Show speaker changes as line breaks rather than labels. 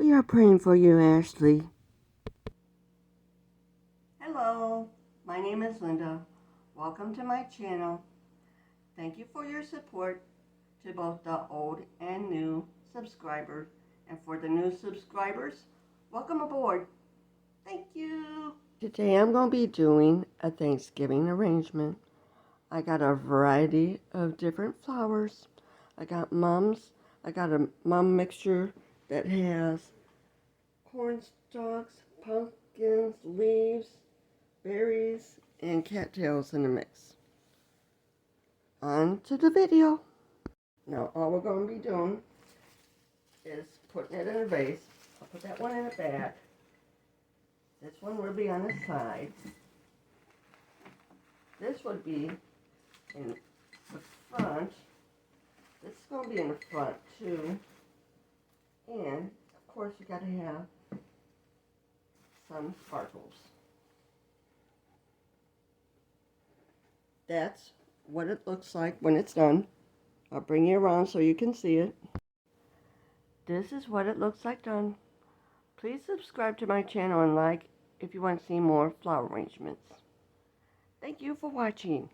We are praying for you, Ashley.
Hello, my name is Linda. Welcome to my channel. Thank you for your support to both the old and new subscribers. And for the new subscribers, welcome aboard. Thank you.
Today I'm going to be doing a Thanksgiving arrangement. I got a variety of different flowers. I got a mum mixture that has corn stalks, pumpkins, leaves, berries, and cattails in the mix. On to the video. Now all we're going to be doing is putting it in a vase. I'll put that one in the back. This one will be on the side. This would be in the front. This is going to be in the front too. And of course you got to have some sparkles. That's what it looks like when it's done. I'll bring you around so you can see it. This is what it looks like done. Please subscribe to my channel and like if you want to see more flower arrangements. Thank you for watching.